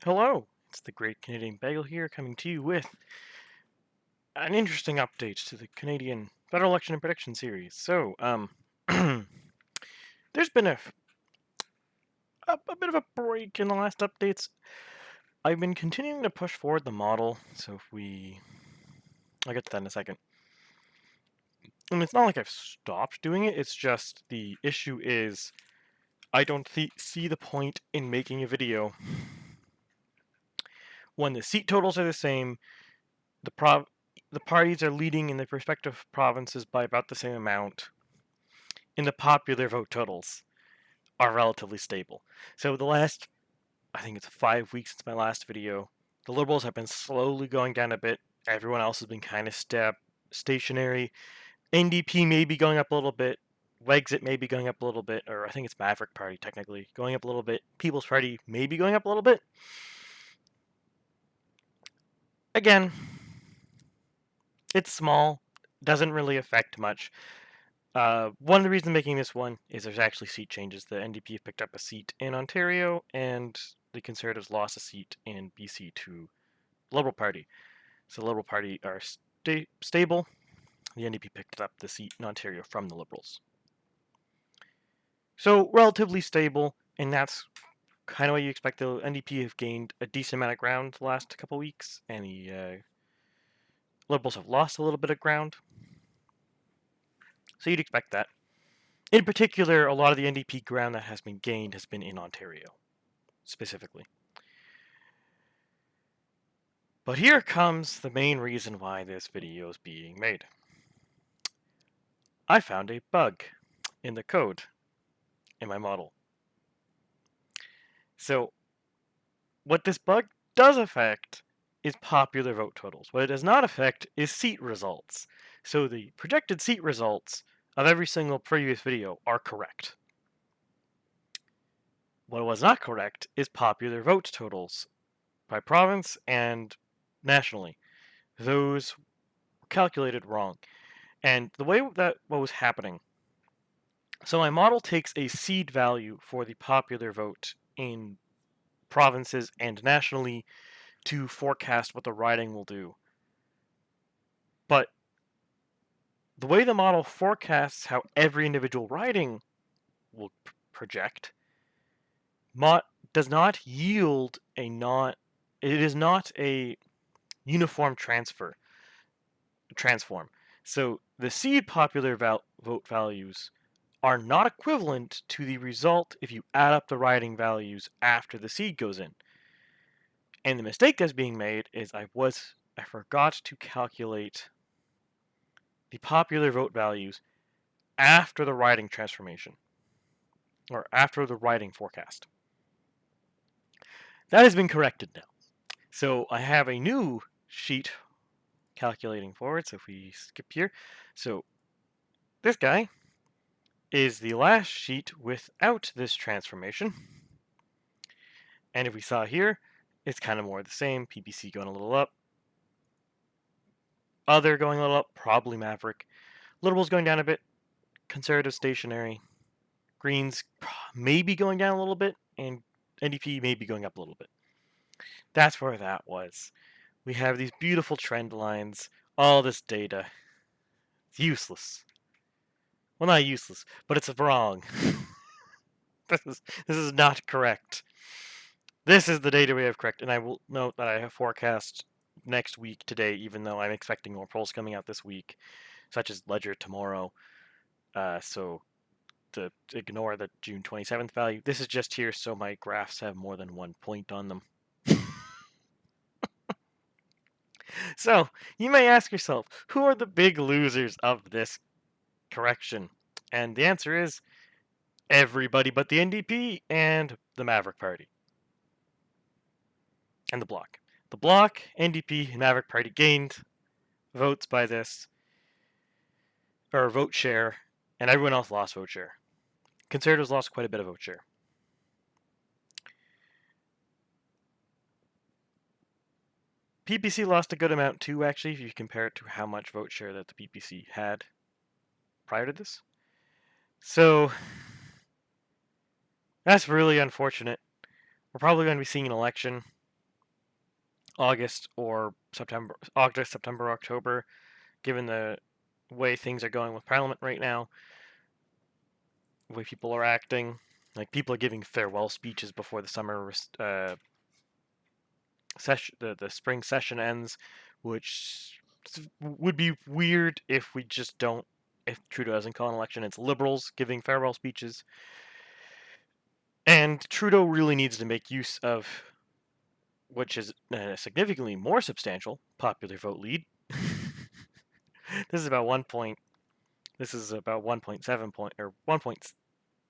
Hello, it's the Great Canadian Bagel here, coming to you with an interesting update to the Canadian federal election and prediction series. There's been a bit of a break in the last updates. I've been continuing to push forward the model, I'll get to that in a second. And it's not like I've stopped doing it, it's just the issue is I don't see the point in making a video when the seat totals are the same, the parties are leading in their respective provinces by about the same amount, and the popular vote totals are relatively stable. So I think it's 5 weeks since my last video, the Liberals have been slowly going down a bit. Everyone else has been kind of stationary. NDP may be going up a little bit. Wexit may be going up a little bit, or I think it's Maverick Party technically going up a little bit. People's Party may be going up a little bit. Again, it's small, doesn't really affect much. One of the reasons making this one is there's actually seat changes. The NDP picked up a seat in Ontario, and the Conservatives lost a seat in BC to the Liberal Party. So the Liberal Party are stable. The NDP picked up the seat in Ontario from the Liberals. So relatively stable, and that's kind of what you expect. The NDP have gained a decent amount of ground the last couple weeks, and the Liberals have lost a little bit of ground. So you'd expect that. In particular, a lot of the NDP ground that has been gained has been in Ontario, specifically. But here comes the main reason why this video is being made. I found a bug in the code in my model. So, what this bug does affect is popular vote totals. What it does not affect is seat results. So the projected seat results of every single previous video are correct. What was not correct is popular vote totals by province and nationally. Those were calculated wrong. And the way that what was happening, so my model takes a seed value for the popular vote in provinces and nationally to forecast what the riding will do. But the way the model forecasts how every individual riding will project does not yield it is not a uniform transform. So the seed popular vote values are not equivalent to the result if you add up the riding values after the seed goes in. And the mistake that's being made is I forgot to calculate the popular vote values after the riding transformation, or after the riding forecast. That has been corrected now. So I have a new sheet calculating forward. So if we skip here, so this guy is the last sheet without this transformation. And if we saw here, it's kind of more the same. PPC going a little up. Other going a little up, probably Maverick. Liberals going down a bit. Conservative stationary. Greens maybe going down a little bit. And NDP may be going up a little bit. That's where that was. We have these beautiful trend lines. All this data. It's useless. Well, not useless, but it's wrong. This is not correct. This is the data we have correct, and I will note that I have forecast next week today, even though I'm expecting more polls coming out this week, such as Ledger tomorrow. So to ignore the June 27th value, this is just here so my graphs have more than one point on them. So you may ask yourself, who are the big losers of this correction? And the answer is everybody but the NDP and the Maverick Party. And the Bloc. The Bloc, NDP, and Maverick Party gained votes by this, or vote share, and everyone else lost vote share. Conservatives lost quite a bit of vote share. PPC lost a good amount too, actually, if you compare it to how much vote share that the PPC had prior to this. So that's really unfortunate. We're probably going to be seeing an election August or September, August, September, October, given the way things are going with Parliament right now, the way people are acting. Like, people are giving farewell speeches before the summer session, the spring session ends, which would be weird if we just don't. If Trudeau doesn't call an election, it's Liberals giving farewell speeches. And Trudeau really needs to make use of, which is a significantly more substantial popular vote lead. This is about 1 point. This is about 1.7 point, or 1 point.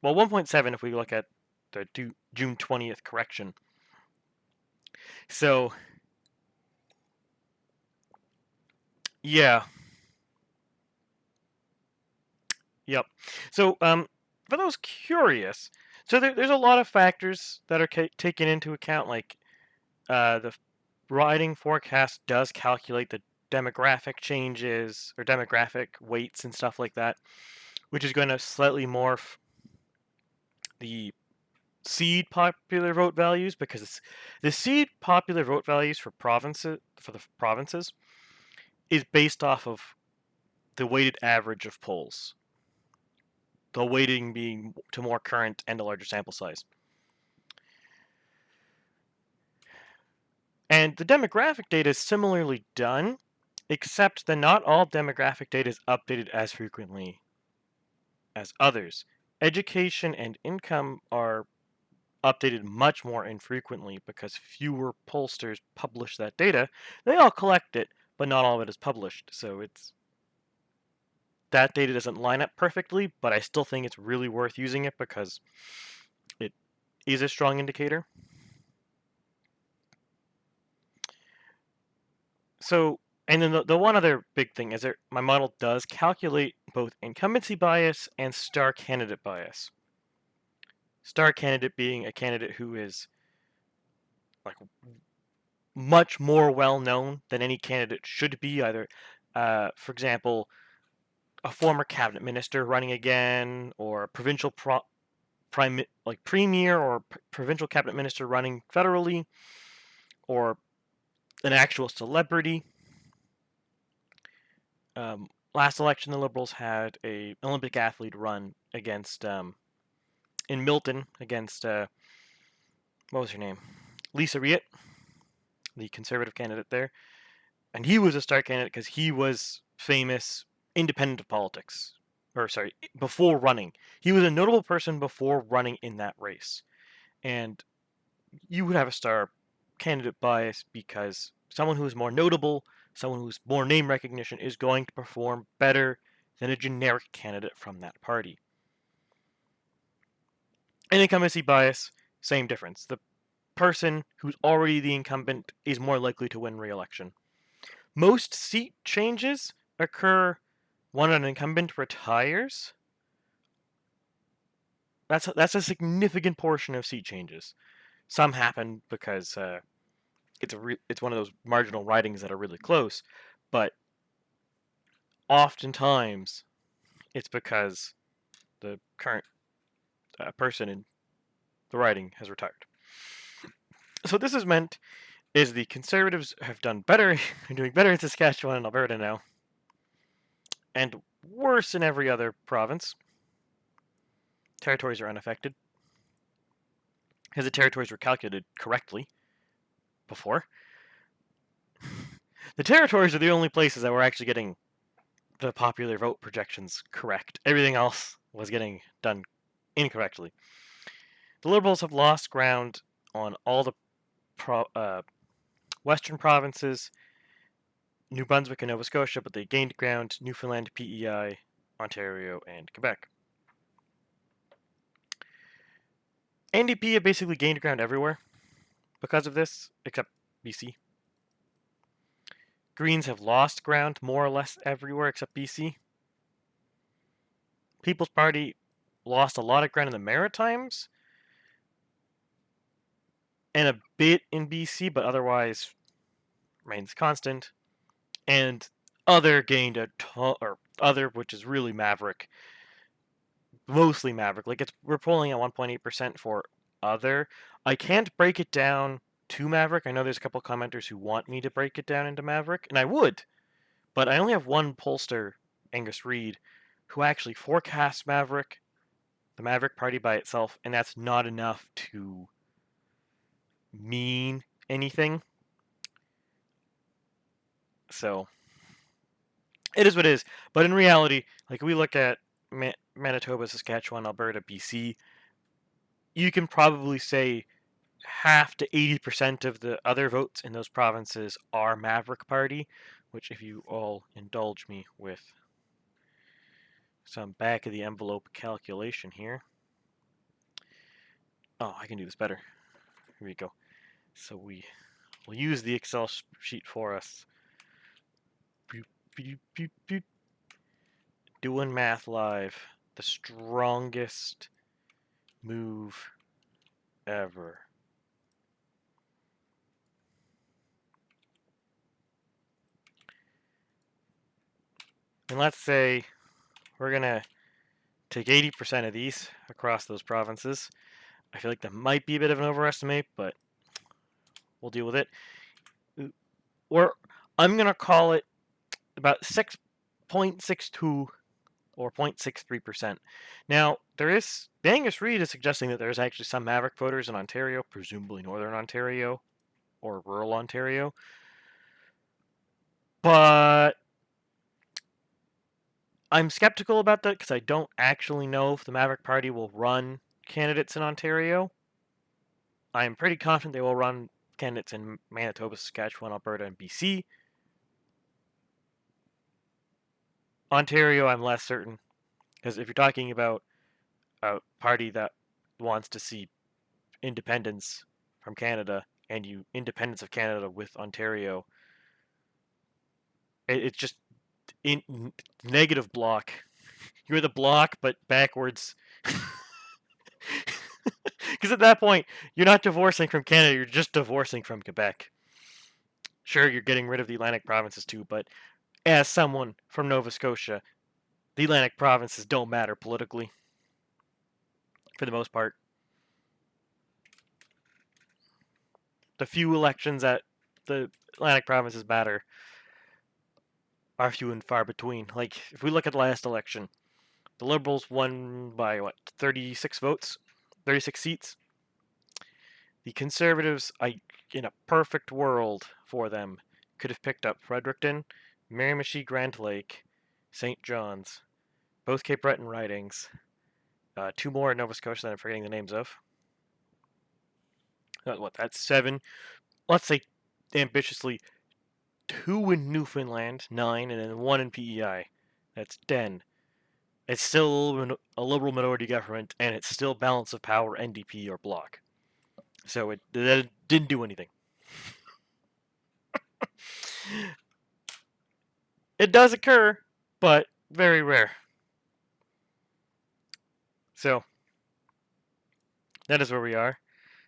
Well, 1.7 if we look at the June 20th correction. So, yeah. Yep. So, for those curious, so there's a lot of factors that are taken into account, like the riding forecast does calculate the demographic changes or demographic weights and stuff like that, which is going to slightly morph the seed popular vote values, because the seed popular vote values for the provinces is based off of the weighted average of polls. The weighting being to more current and a larger sample size. And the demographic data is similarly done, except that not all demographic data is updated as frequently as others. Education and income are updated much more infrequently because fewer pollsters publish that data. They all collect it, but not all of it is published. So that data doesn't line up perfectly, but I still think it's really worth using it because it is a strong indicator. So, and then the one other big thing is that my model does calculate both incumbency bias and star candidate bias. Star candidate being a candidate who is like much more well known than any candidate should be. Either, for example, a former cabinet minister running again, or a provincial premier or provincial cabinet minister running federally, or an actual celebrity. Last election, the Liberals had an Olympic athlete run against in Milton against what was her name, Lisa Riet, the Conservative candidate there, and he was a star candidate because he was famous independent of politics, or sorry, before running. He was a notable person before running in that race, and you would have a star candidate bias because someone who is more notable, someone who's more name recognition, is going to perform better than a generic candidate from that party. And incumbency bias, same difference. The person who's already the incumbent is more likely to win re-election. Most seat changes occur when an incumbent retires. That's a significant portion of seat changes. Some happen because it's one of those marginal ridings that are really close, but oftentimes it's because the current person in the riding has retired. So this has meant is the Conservatives have done better, doing better in Saskatchewan and Alberta now, and worse in every other province. Territories are unaffected because the territories were calculated correctly before. The territories are the only places that were actually getting the popular vote projections correct. Everything else was getting done incorrectly. The Liberals have lost ground on all the western provinces, New Brunswick and Nova Scotia, but they gained ground Newfoundland, PEI, Ontario, and Quebec. NDP have basically gained ground everywhere because of this, except BC. Greens have lost ground more or less everywhere except BC. People's Party lost a lot of ground in the Maritimes and a bit in BC, but otherwise remains constant. And other gained a ton, or other, which is really Maverick, mostly Maverick. Like we're polling at 1.8% for other. I can't break it down to Maverick. I know there's a couple commenters who want me to break it down into Maverick, and I would, but I only have one pollster, Angus Reid, who actually forecasts Maverick, the Maverick party by itself, and that's not enough to mean anything. So it is what it is. But in reality, like we look at Manitoba, Saskatchewan, Alberta, BC, you can probably say half to 80% of the other votes in those provinces are Maverick Party, which, if you all indulge me with some back of the envelope calculation here. Oh, I can do this better. Here we go. So we'll use the Excel sheet for us. Doing math live. The strongest move ever. And let's say we're going to take 80% of these across those provinces. I feel like that might be a bit of an overestimate, but we'll deal with it. I'm going to call it about 6.62 or 0.63%. Now, Angus Reid is suggesting that there's actually some Maverick voters in Ontario, presumably Northern Ontario or rural Ontario. But I'm skeptical about that because I don't actually know if the Maverick Party will run candidates in Ontario. I'm pretty confident they will run candidates in Manitoba, Saskatchewan, Alberta, and BC. Ontario, I'm less certain, because if you're talking about a party that wants to see independence from Canada and independence of Canada with Ontario, it's just negative block. You're the block, but backwards. Because at that point, you're not divorcing from Canada, you're just divorcing from Quebec. Sure, you're getting rid of the Atlantic provinces too, but as someone from Nova Scotia, the Atlantic provinces don't matter politically, for the most part. The few elections that the Atlantic provinces matter are few and far between. Like, if we look at the last election, the Liberals won by, 36 votes? 36 seats? The Conservatives, in a perfect world for them, could have picked up Fredericton, Miramichi, Grand Lake, St. John's, both Cape Breton ridings, two more in Nova Scotia that I'm forgetting the names of. That's 7. Let's say, ambitiously, 2 in Newfoundland, 9, and then 1 in PEI. That's 10. It's still a Liberal minority government, and it's still balance of power, NDP, or Bloc. So it didn't do anything. It does occur, but very rare. So that is where we are.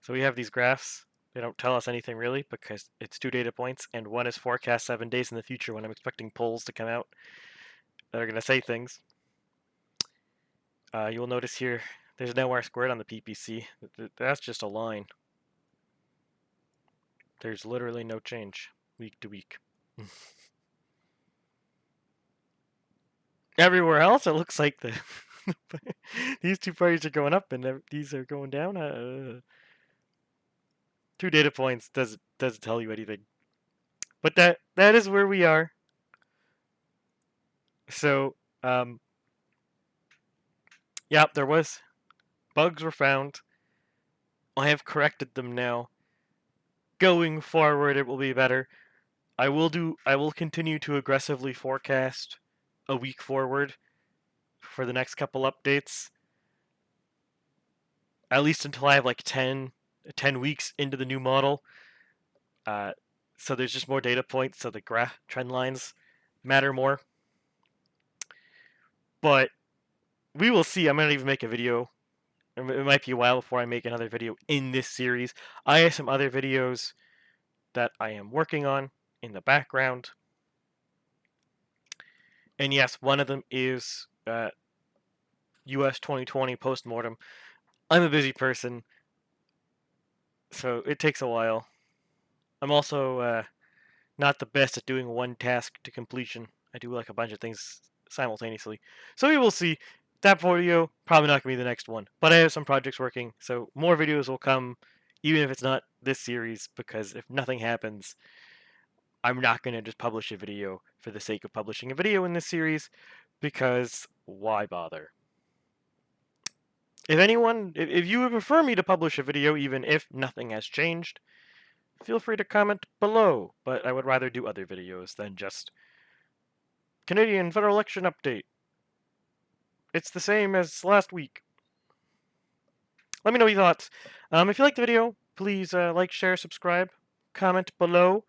So we have these graphs. They don't tell us anything really because it's 2 data points, and one is forecast 7 days in the future when I'm expecting polls to come out that are going to say things. You'll notice here there's no R-squared on the PPC. That's just a line. There's literally no change week to week. Everywhere else, it looks like these two parties are going up and these are going down. 2 data points doesn't tell you anything. But that is where we are. So, yeah, there was bugs were found. I have corrected them now. Going forward, it will be better. I will continue to aggressively forecast a week forward for the next couple updates. At least until I have like 10 weeks into the new model. So there's just more data points, so the graph trend lines matter more. But we will see. I'm going to even make a video. It might be a while before I make another video in this series. I have some other videos that I am working on in the background. And yes, one of them is US 2020 postmortem. I'm a busy person, so it takes a while. I'm also not the best at doing one task to completion. I do like a bunch of things simultaneously. So we will see. That video, probably not going to be the next one. But I have some projects working, so more videos will come, even if it's not this series, because if nothing happens, I'm not going to just publish a video for the sake of publishing a video in this series, because why bother? If you would prefer me to publish a video even if nothing has changed, feel free to comment below, but I would rather do other videos than just Canadian federal election update. It's the same as last week. Let me know your thoughts. If you liked the video, please like, share, subscribe, comment below.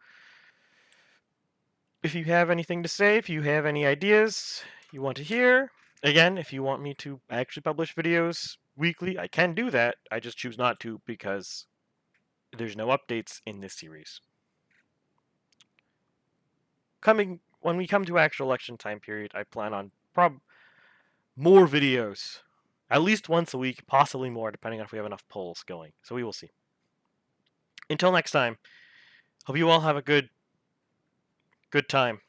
If you have anything to say, if you have any ideas you want to hear. Again, if you want me to actually publish videos weekly, I can do that. I just choose not to because there's no updates in this series. When we come to actual election time period, I plan on more videos. At least once a week, possibly more, depending on if we have enough polls going. So we will see. Until next time, hope you all have a good time.